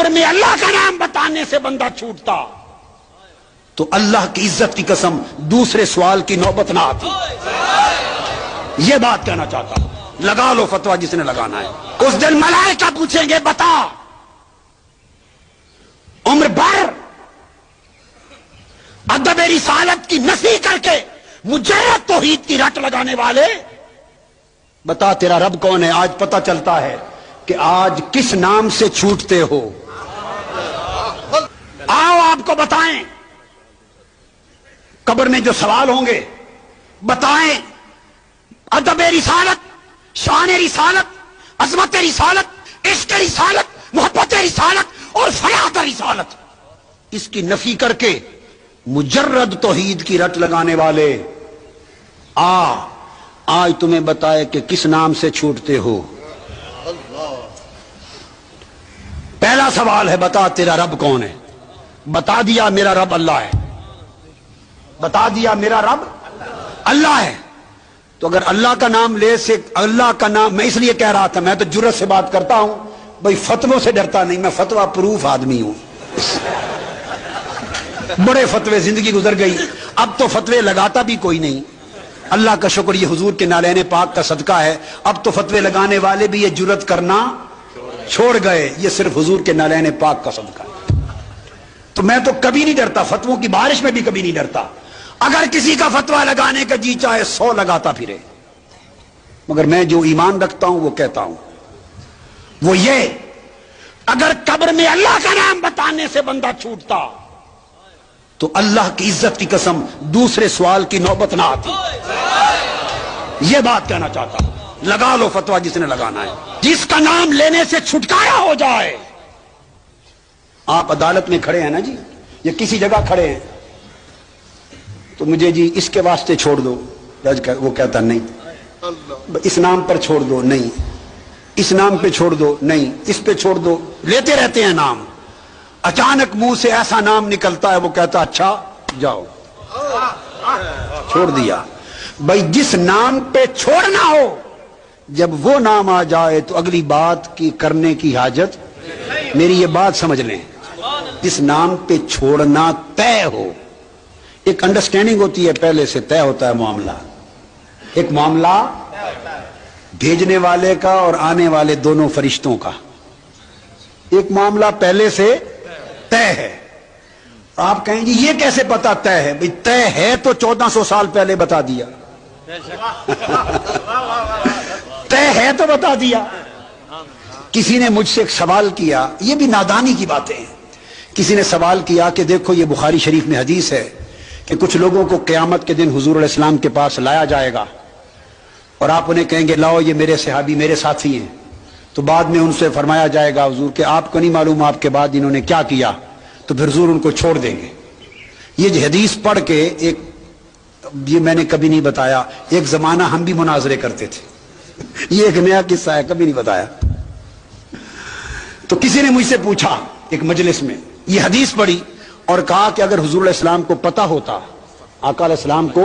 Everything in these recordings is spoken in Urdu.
قبر میں اللہ کا نام بتانے سے بندہ چھوٹتا تو اللہ کی عزت کی قسم دوسرے سوال کی نوبت نہ آتی. یہ بات کہنا چاہتا ہوں. لگا لو فتویٰ جس نے لگانا ہے. اس دن ملائکہ پوچھیں گے بتا عمر بھر ادب رسالت کی نفی کر کے مجرد توحید کی رٹ لگانے والے، بتا تیرا رب کون ہے. آج پتہ چلتا ہے کہ آج کس نام سے چھوٹتے ہو. آؤ آپ کو بتائیں، قبر میں جو سوال ہوں گے بتائیں ادب رسالت، شان رسالت، عظمت رسالت، عشق رسالت، محبت رسالت اور فلاح رسالت، اس کی نفی کر کے مجرد توحید کی رٹ لگانے والے آج تمہیں بتائے کہ کس نام سے چھوٹتے ہو. پہلا سوال ہے بتا تیرا رب کون ہے. بتا دیا میرا رب اللہ ہے. بتا دیا میرا رب اللہ ہے. تو اگر اللہ کا نام لے سے اللہ کا نام، میں اس لیے کہہ رہا تھا، میں تو جرت سے بات کرتا ہوں بھائی، فتووں سے ڈرتا نہیں، میں فتوہ پروف آدمی ہوں. بڑے فتوے زندگی گزر گئی، اب تو فتوے لگاتا بھی کوئی نہیں. اللہ کا شکر یہ حضور کے نالین پاک کا صدقہ ہے. اب تو فتوے لگانے والے بھی یہ جرت کرنا چھوڑ گئے. یہ صرف حضور کے نالین پاک کا صدقہ ہے. تو میں تو کبھی نہیں ڈرتا، فتووں کی بارش میں بھی کبھی نہیں ڈرتا. اگر کسی کا فتویٰ لگانے کا جی چاہے 100 لگاتا پھرے، مگر میں جو ایمان رکھتا ہوں وہ کہتا ہوں، وہ یہ اگر قبر میں اللہ کا نام بتانے سے بندہ چھوٹتا تو اللہ کی عزت کی قسم دوسرے سوال کی نوبت نہ آتی. یہ بات کہنا چاہتا ہوں. لگا لو فتویٰ جس نے لگانا ہے. جس کا نام لینے سے چھٹکارا ہو جائے. آپ عدالت میں کھڑے ہیں نا جی، یا کسی جگہ کھڑے ہیں، تو مجھے جی اس کے واسطے چھوڑ دو، جج وہ کہتا نہیں، اس نام پر چھوڑ دو، نہیں، اس نام پہ چھوڑ دو، نہیں، اس پہ چھوڑ دو. لیتے رہتے ہیں نام. اچانک منہ سے ایسا نام نکلتا ہے وہ کہتا اچھا جاؤ، چھوڑ دیا. بھائی جس نام پہ چھوڑنا ہو جب وہ نام آ جائے تو اگلی بات کی کرنے کی حاجت. میری یہ بات سمجھ لیں، جس نام پہ چھوڑنا طے ہو. ایک انڈرسٹینڈنگ ہوتی ہے، پہلے سے طے ہوتا ہے معاملہ. ایک معاملہ بھیجنے والے کا اور آنے والے دونوں فرشتوں کا. ایک معاملہ پہلے سے طے ہے. آپ کہیں گے یہ کیسے پتا طے ہے؟ بھئی طے ہے تو 1400 سال پہلے بتا دیا. طے ہے تو بتا دیا. کسی نے مجھ سے ایک سوال کیا، یہ بھی نادانی کی باتیں ہیں. کسی نے سوال کیا کہ دیکھو یہ بخاری شریف میں حدیث ہے کہ کچھ لوگوں کو قیامت کے دن حضور علیہ السلام کے پاس لایا جائے گا اور آپ انہیں کہیں گے لاؤ یہ میرے صحابی میرے ساتھی ہیں. تو بعد میں ان سے فرمایا جائے گا حضور کہ آپ کو نہیں معلوم آپ کے بعد انہوں نے کیا کیا، تو پھر حضور ان کو چھوڑ دیں گے. یہ حدیث پڑھ کے یہ میں نے کبھی نہیں بتایا، ایک زمانہ ہم بھی مناظرے کرتے تھے. یہ ایک نیا قصہ ہے، کبھی نہیں بتایا. تو کسی نے مجھ سے پوچھا ایک مجلس میں، یہ حدیث پڑھی اور کہا کہ اگر حضور علیہ السلام کو پتہ ہوتا، آقا علیہ السلام کو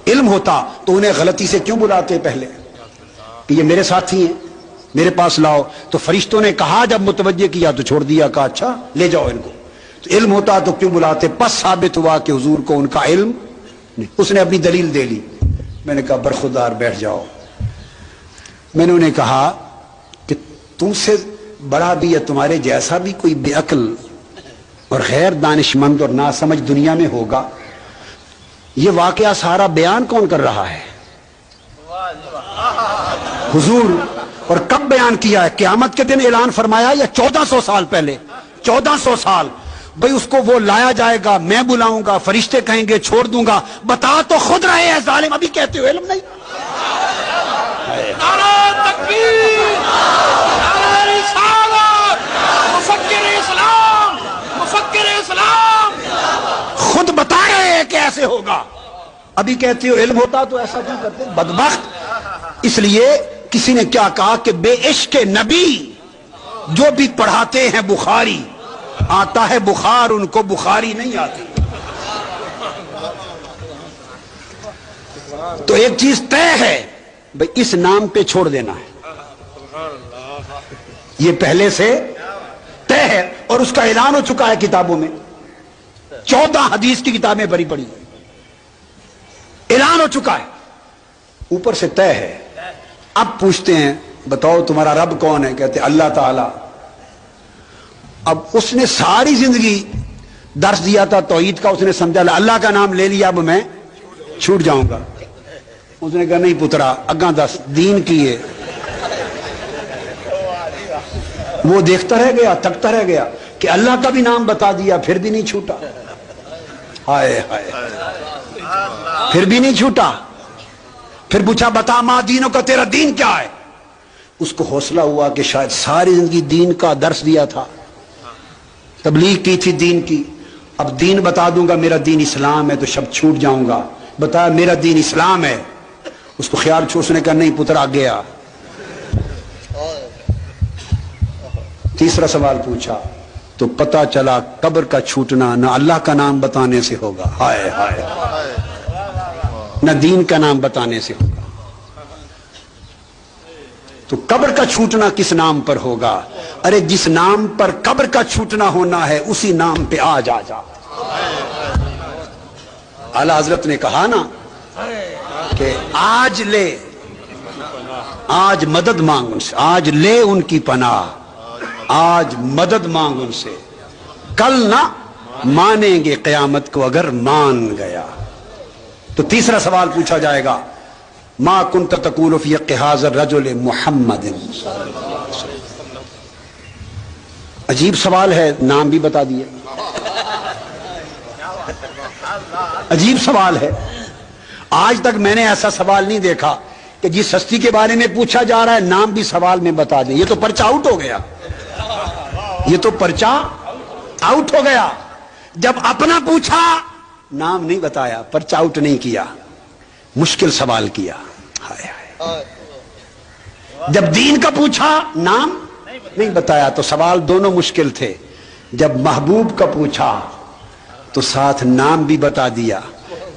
علم ہوتا تو انہیں غلطی سے کیوں بلاتے پہلے کہ یہ میرے ساتھی ہیں میرے پاس لاؤ. تو فرشتوں نے کہا جب متوجہ کیا تو چھوڑ دیا، کہا اچھا لے جاؤ ان کو. تو علم ہوتا تو کیوں بلاتے؟ پس ثابت ہوا کہ حضور کو ان کا علم نہیں. اس نے اپنی دلیل دے لی. میں نے کہا برخودار بیٹھ جاؤ. میں نے انہیں کہا کہ تم سے بڑا بھی یا تمہارے جیسا بھی کوئی بے عقل اور غیر دانش مند اور ناسمجھ دنیا میں ہوگا. یہ واقعہ سارا بیان کون کر رہا ہے؟ حضور. اور کب بیان کیا ہے؟ قیامت کے دن اعلان فرمایا یا 1400 سال پہلے؟ 1400 سال. بھئی اس کو وہ لایا جائے گا، میں بلاؤں گا، فرشتے کہیں گے چھوڑ دوں گا. بتا تو خود رہے ہیں ظالم، ابھی کہتے ہو علم نہیں. نعرہ تکبیر، نعرہ رسالت، مفکر اسلام، مفکر اسلام. خود بتا رہے ہیں کہ ایسے ہوگا، ابھی کہتے ہو علم ہوتا تو ایسا کیوں کرتے؟ بدبخت. اس لیے کسی نے کیا کہا کہ بے عشق نبی جو بھی پڑھاتے ہیں بخاری، آتا ہے بخار ان کو بخاری نہیں آتی. تو ایک چیز طے ہے بھئی اس نام پہ چھوڑ دینا ہے، یہ پہلے سے طے ہے. اور اور اس کا اعلان ہو چکا ہے کتابوں میں، 14 حدیث کی کتابیں بھری پڑی، اعلان ہو چکا ہے، اوپر سے طے ہے۔ اب پوچھتے ہیں بتاؤ تمہارا رب کون ہے؟ کہتے اللہ تعالی۔ اب اس نے ساری زندگی درس دیا تھا توحید کا، اس نے سمجھا اللہ کا نام لے لیا اب میں چھوٹ جاؤں گا۔ اس نے کہا نہیں پترا اگاں دس دین کی ہے۔ وہ دیکھتا رہ گیا، تکتا رہ گیا کہ اللہ کا بھی نام بتا دیا پھر بھی نہیں چھوٹا، ہائے ہائے، پھر بھی نہیں چھوٹا۔ پھر پوچھا بتا ماں دینوں کا تیرا دین کیا ہے؟ اس کو حوصلہ ہوا کہ شاید ساری زندگی دین کا درس دیا تھا، تبلیغ کی تھی دین کی، اب دین بتا دوں گا میرا دین اسلام ہے تو شب چھوٹ جاؤں گا، بتا میرا دین اسلام ہے۔ اس کو خیال چھوڑنے کا نہیں پتر آ گیا۔ تیسرا سوال پوچھا تو پتا چلا قبر کا چھوٹنا نہ اللہ کا نام بتانے سے ہوگا، ہائے ہائے، نہ دین کا نام بتانے سے ہوگا، تو قبر کا چھوٹنا کس نام پر ہوگا؟ ارے جس نام پر قبر کا چھوٹنا ہونا ہے اسی نام پہ آج آ جا۔ اعلی حضرت نے کہا نا کہ آج لے، آج مدد مانگ ان سے، آج لے ان کی پناہ، آج مدد مانگ ان سے، کل نہ مانیں گے قیامت کو اگر مان گیا۔ تو تیسرا سوال پوچھا جائے گا ما کنت تقول فی حق ھذا الرجل محمد۔ عجیب سوال ہے، نام بھی بتا دیے، عجیب سوال ہے۔ آج تک میں نے ایسا سوال نہیں دیکھا کہ جس ہستی کے بارے میں پوچھا جا رہا ہے نام بھی سوال میں بتا دیں۔ یہ تو پرچہ آؤٹ ہو گیا، یہ تو پرچہ آؤٹ ہو گیا۔ جب اپنا پوچھا نام نہیں بتایا، پرچہ آؤٹ نہیں کیا، مشکل سوال کیا، ہائے ہائے۔ جب دین کا پوچھا نام نہیں بتایا تو سوال دونوں مشکل تھے۔ جب محبوب کا پوچھا تو ساتھ نام بھی بتا دیا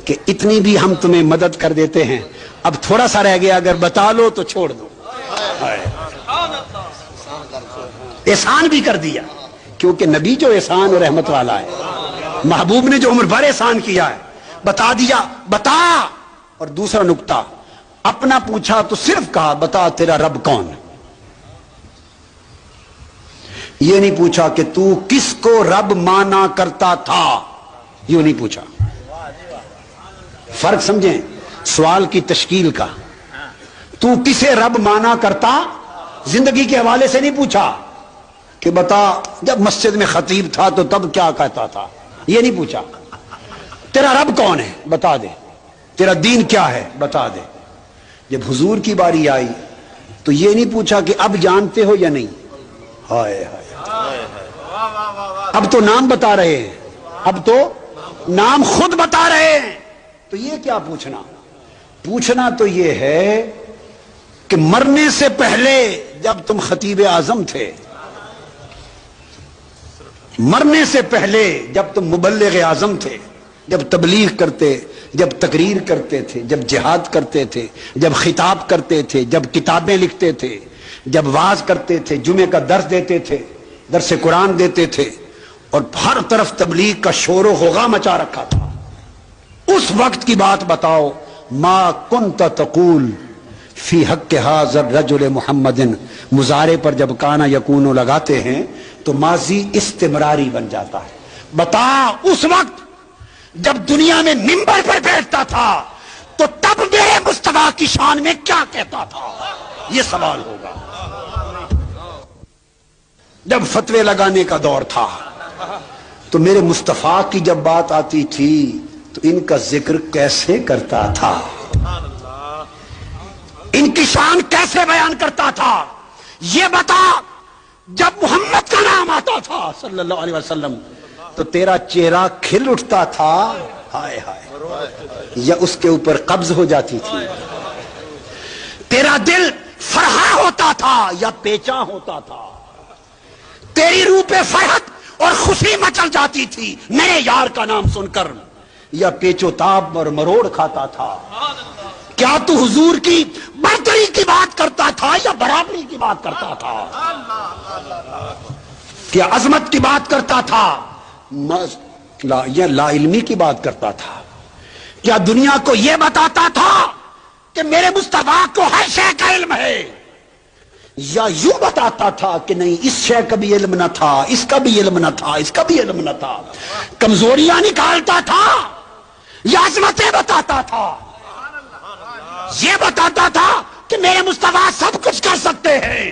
کہ اتنی بھی ہم تمہیں مدد کر دیتے ہیں، اب تھوڑا سا رہ گیا، اگر بتا لو تو چھوڑ دو۔ احسان بھی کر دیا، کیونکہ نبی جو احسان اور رحمت والا ہے، محبوب نے جو عمر بھر احسان کیا ہے، بتا دیا، بتا۔ اور دوسرا نکتہ، اپنا پوچھا تو صرف کہا بتا تیرا رب کون ہے، یہ نہیں پوچھا کہ تو کس کو رب مانا کرتا تھا، یوں نہیں پوچھا۔ فرق سمجھیں سوال کی تشکیل کا۔ تو کسے رب مانا کرتا، زندگی کے حوالے سے نہیں پوچھا کہ بتا جب مسجد میں خطیب تھا تو تب کیا کہتا تھا، یہ نہیں پوچھا۔ تیرا رب کون ہے بتا دے، تیرا دین کیا ہے بتا دے۔ جب حضور کی باری آئی تو یہ نہیں پوچھا کہ اب جانتے ہو یا نہیں، ہائے ہائے، اب تو نام بتا رہے ہیں، اب تو نام خود بتا رہے ہیں، تو یہ کیا پوچھنا؟ پوچھنا تو یہ ہے کہ مرنے سے پہلے جب تم خطیب اعظم تھے، مرنے سے پہلے جب تم مبلغ اعظم تھے، جب تبلیغ کرتے، جب تقریر کرتے تھے، جب جہاد کرتے تھے، جب خطاب کرتے تھے، جب کتابیں لکھتے تھے، جب واعظ کرتے تھے، جمعے کا درس دیتے تھے، درس قرآن دیتے تھے، اور ہر طرف تبلیغ کا شور و غوغا مچا رکھا تھا، اس وقت کی بات بتاؤ۔ ما کنت تقول فی حق ھذا الرجل محمد، مضارع پر جب کانا یکون لگاتے ہیں تو ماضی استمراری بن جاتا ہے۔ بتا اس وقت جب دنیا میں منبر پر بیٹھتا تھا تو تب میرے مصطفیٰ کی شان میں کیا کہتا تھا، یہ سوال ہوگا۔ جب فتوے لگانے کا دور تھا تو میرے مصطفیٰ کی جب بات آتی تھی تو ان کا ذکر کیسے کرتا تھا، ان کی شان کیسے بیان کرتا تھا، یہ بتا۔ جب محمد کا نام آتا تھا صلی اللہ علیہ وسلم تو تیرا چہرہ کھل اٹھتا تھا، ہائے ہائے، یا اس کے اوپر قبض ہو جاتی تھی، تیرا دل فرحا ہوتا تھا یا پیچا ہوتا تھا، تیری روح پہ فرحت اور خوشی مچل جاتی تھی میرے یار کا نام سن کر، یا پیچو تاب اور مروڑ کھاتا تھا۔ کیا تو حضور کی برتری کی بات کرتا تھا یا برابری کی بات کرتا تھا؟ کیا عظمت کی بات کرتا تھا یا لا علمی کی بات کرتا تھا؟ کیا دنیا کو یہ بتاتا تھا کہ میرے مصطفیٰ کو ہر شے کا علم ہے، یا یوں بتاتا تھا کہ نہیں اس شے کا بھی علم نہ تھا، اس کا بھی علم نہ تھا، اس کا بھی علم نہ تھا؟ کمزوریاں نکالتا تھا یا عظمتیں بتاتا تھا؟ یہ بتاتا تھا کہ میرے مصطفیٰ سب کچھ کر سکتے ہیں،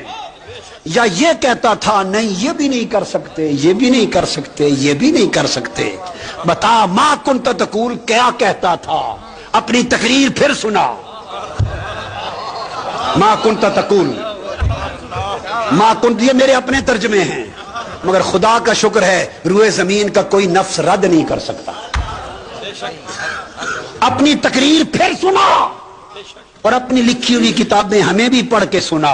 یا یہ کہتا تھا نہیں یہ بھی نہیں کر سکتے، یہ بھی نہیں کر سکتے، یہ بھی نہیں کر سکتے؟ بتا ما کنت تقول کیا کہتا تھا؟ اپنی تقریر پھر سنا۔ ما کنت تقول، ما کنت یہ میرے اپنے ترجمے ہیں، مگر خدا کا شکر ہے روئے زمین کا کوئی نفس رد نہیں کر سکتا۔ اپنی تقریر پھر سنا اور اپنی لکھی ہوئی کتابیں ہمیں بھی پڑھ کے سنا،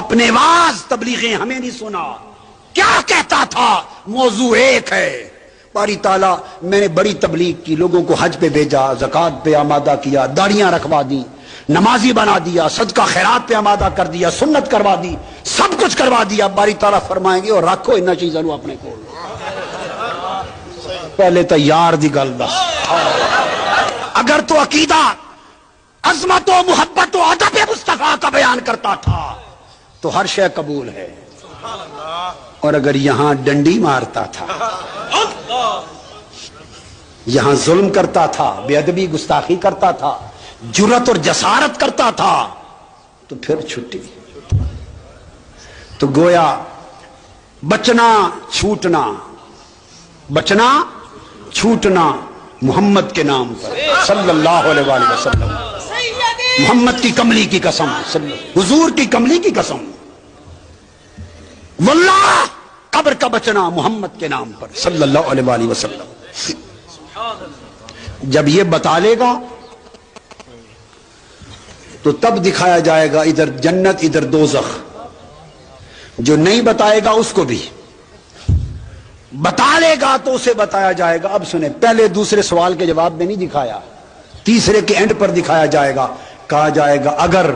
اپنے واز تبلیغیں ہمیں نہیں سنا۔ کیا کہتا تھا؟ موضوع ایک ہے۔ باری تعالیٰ میں نے بڑی تبلیغ کی، لوگوں کو حج پہ بھیجا، زکوٰۃ پہ آمادہ کیا، داڑیاں رکھوا دی، نمازی بنا دیا، صدقہ خیرات پہ آمادہ کر دیا، سنت کروا دی، سب کچھ کروا دیا۔ باری تعالیٰ فرمائیں گے اور رکھو ان چیزوں کو اپنے کو، پہلے تو یار دی گل دس۔ اگر تو عقیدہ عظمت و محبت و ادب مصطفیٰ کا بیان کرتا تھا تو ہر شے قبول ہے، اور اگر یہاں ڈنڈی مارتا تھا، یہاں ظلم کرتا تھا، بے ادبی گستاخی کرتا تھا، جرأت اور جسارت کرتا تھا، تو پھر چھٹی۔ تو گویا بچنا چھوٹنا، بچنا چھوٹنا محمد کے نام پر صلی اللہ علیہ وآلہ وسلم، محمد کی کملی کی قسم، حضور کی کملی کی قسم، واللہ قبر کا بچنا محمد کے نام پر صلی اللہ علیہ وآلہ وسلم۔ جب یہ بتا لے گا تو تب دکھایا جائے گا ادھر جنت ادھر دوزخ۔ جو نہیں بتائے گا اس کو بھی بتا لے گا تو اسے بتایا جائے گا۔ اب سنیں، پہلے دوسرے سوال کے جواب میں نہیں دکھایا، تیسرے کے اینڈ پر دکھایا جائے گا۔ کہا جائے گا اگر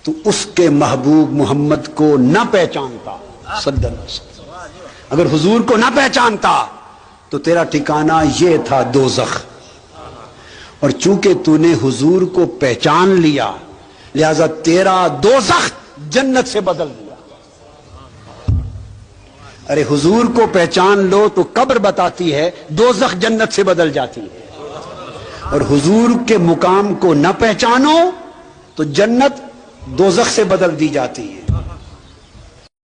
تو اس کے محبوب محمد کو نہ پہچانتا صلی اللہ علیہ وسلم، اگر حضور کو نہ پہچانتا تو تیرا ٹھکانہ یہ تھا دوزخ، اور چونکہ تو نے حضور کو پہچان لیا لہذا تیرا دوزخ جنت سے بدل دیا۔ ارے حضور کو پہچان لو تو قبر بتاتی ہے دوزخ جنت سے بدل جاتی ہے، اور حضور کے مقام کو نہ پہچانو تو جنت دوزخ سے بدل دی جاتی ہے۔